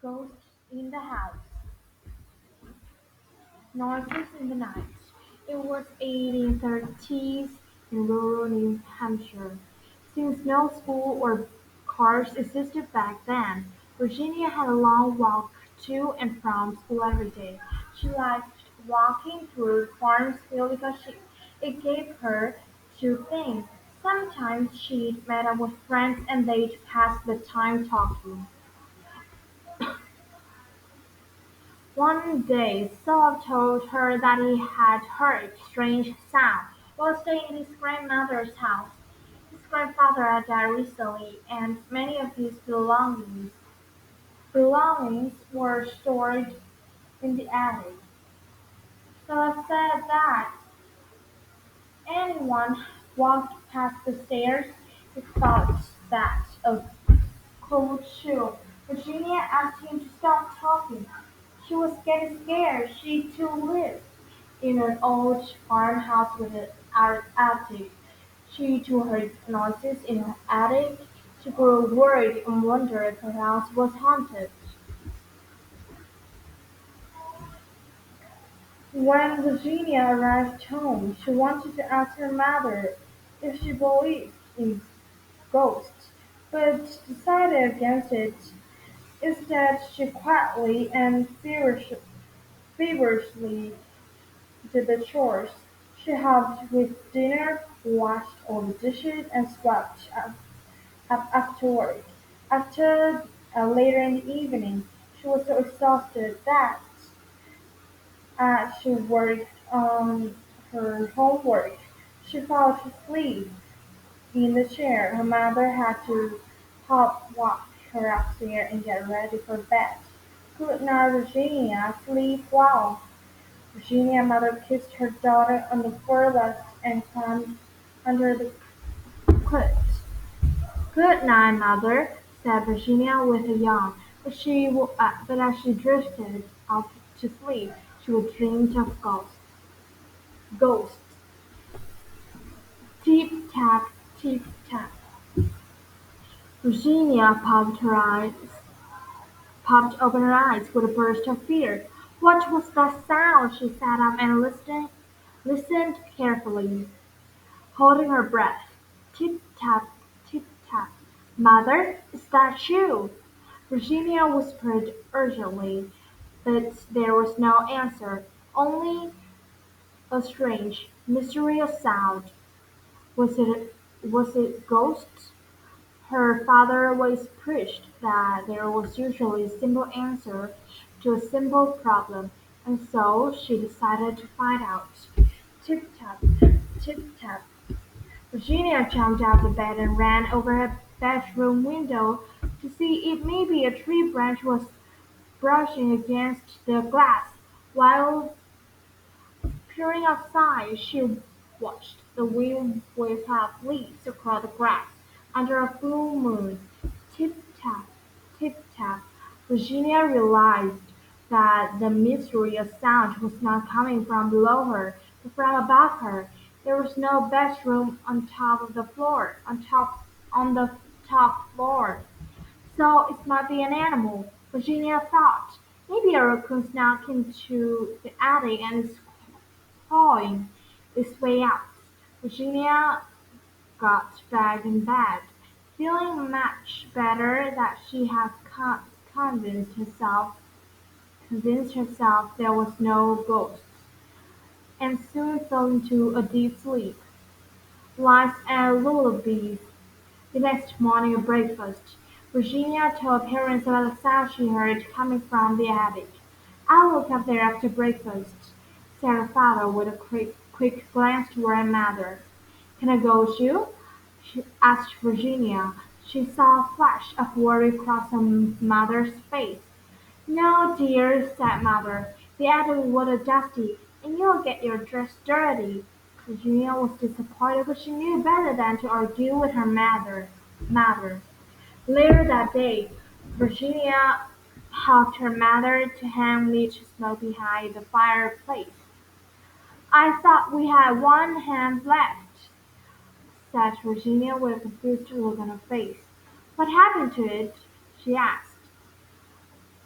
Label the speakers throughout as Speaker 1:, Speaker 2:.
Speaker 1: Ghosts in the house. Noises in the night. It was 1830s in rural New Hampshire. Since no school or cars existed back then, Virginia had a long walk to and from school every day. She liked walking through Farmsville because it gave her to think. Sometimes she'd met up with friends and they'd pass the time talking. One day Saul told her that he had heard strange sounds while staying in his grandmother's house. His grandfather had died recently, and many of his belongings were stored in the attic. Saul said that anyone walked past the stairs, he thought that a cold chill. Virginia asked him to stop talking. She was getting scared. She too lived in an old farmhouse with an attic. She too heard noises in her attic. She grew worried and wondered if her house was haunted. When Virginia arrived home, she wanted to ask her mother if she believed in ghosts, but decided against it. Instead, she quietly and feverishly did the chores. She helped with dinner, washed all the dishes, and swept up after work. Later in the evening, she was so exhausted that as she worked on her homework, she fell asleep in the chair. Her mother had to help walk her upstairs and get ready for bed. Good night, Virginia. Sleep well. Virginia's mother kissed her daughter on the forehead and climbed under the quilt. "Good night, mother," said Virginia with a yawn, but as she drifted off to sleep, she would dream of ghosts. Ghosts. Tip tap, tip tap. Virginia popped open her eyes with a burst of fear. What was that sound? She sat up and listened carefully, holding her breath. Tip tap, tip tap. Mother, is that you? Virginia whispered urgently, but there was no answer, only a strange, mysterious sound. Was it ghosts? Her father always preached that there was usually a simple answer to a simple problem, and so she decided to find out. Tip tap, tip tap. Virginia jumped out of bed and ran over her bedroom window to see if maybe a tree branch was brushing against the glass. While peering outside, she watched the wind whip up leaves across the grass under a full moon. Tip-tap, tip-tap. Virginia realized that the mysterious sound was not coming from below her, but from above her. There was no bedroom on the top floor. So it might be an animal, Virginia thought. Maybe a raccoon snuck into the attic and is clawing its way out. Virginia got back in bed, feeling much better that she had convinced herself there was no ghost, and soon fell into a deep sleep. Lights and lullabies. The next morning at breakfast, Virginia told her parents about the sound she heard coming from the attic. "I'll look up there after breakfast," said her father with a quick glance toward her mother. "Can I go with you?" she asked Virginia. She saw a flash of worry cross her mother's face. "No, dear," said Mother. "The attic is water dusty, and you'll get your dress dirty." Virginia was disappointed, but she knew better than to argue with her mother. Later that day, Virginia helped her mother to hang bleach smoke behind the fireplace. "I thought we had one hand left," said Virginia with a confused look on her face. "What happened to it?" she asked.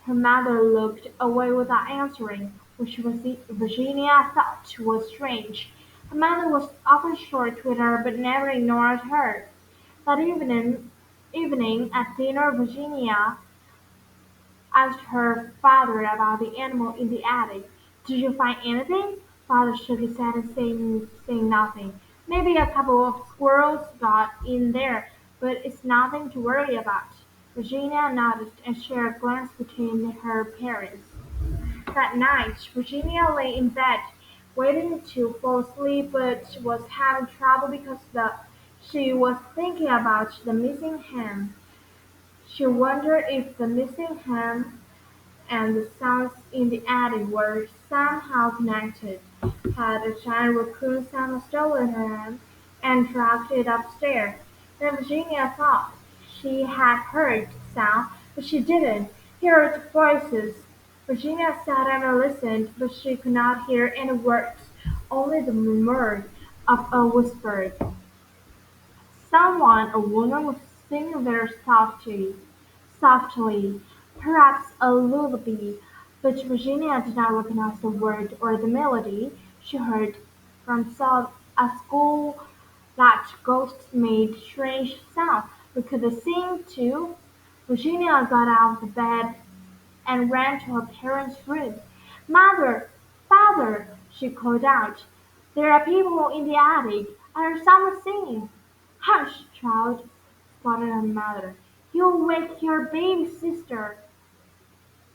Speaker 1: Her mother looked away without answering, which Virginia thought was strange. Her mother was often short with her but never ignored her. That evening at dinner Virginia asked her father about the animal in the attic. "Did you find anything?" Father shook his head and saying nothing. "Maybe a couple of squirrels got in there, but it's nothing to worry about." Virginia nodded and shared a glance between her parents. That night, Virginia lay in bed, waiting to fall asleep, but was having trouble because she was thinking about the missing hen. She wondered if the missing hen and the sounds in the attic were somehow connected. Had a giant raccoon somehow stolen her hen and dragged it upstairs? Then Virginia thought she had heard the sound, but she didn't hear voices. Virginia sat and listened, but she could not hear any words, only the murmur of a whisper. Someone, a woman, was singing very softly, perhaps a lullaby, but Virginia did not recognize the word or the melody. She heard from at school that ghosts made strange sounds, but could they sing too? Virginia got out of the bed and ran to her parents' room. "Mother! Father!" she called out. "There are people in the attic. I heard someone singing." "Hush, child!" scolded her mother. "You'll wake your baby sister."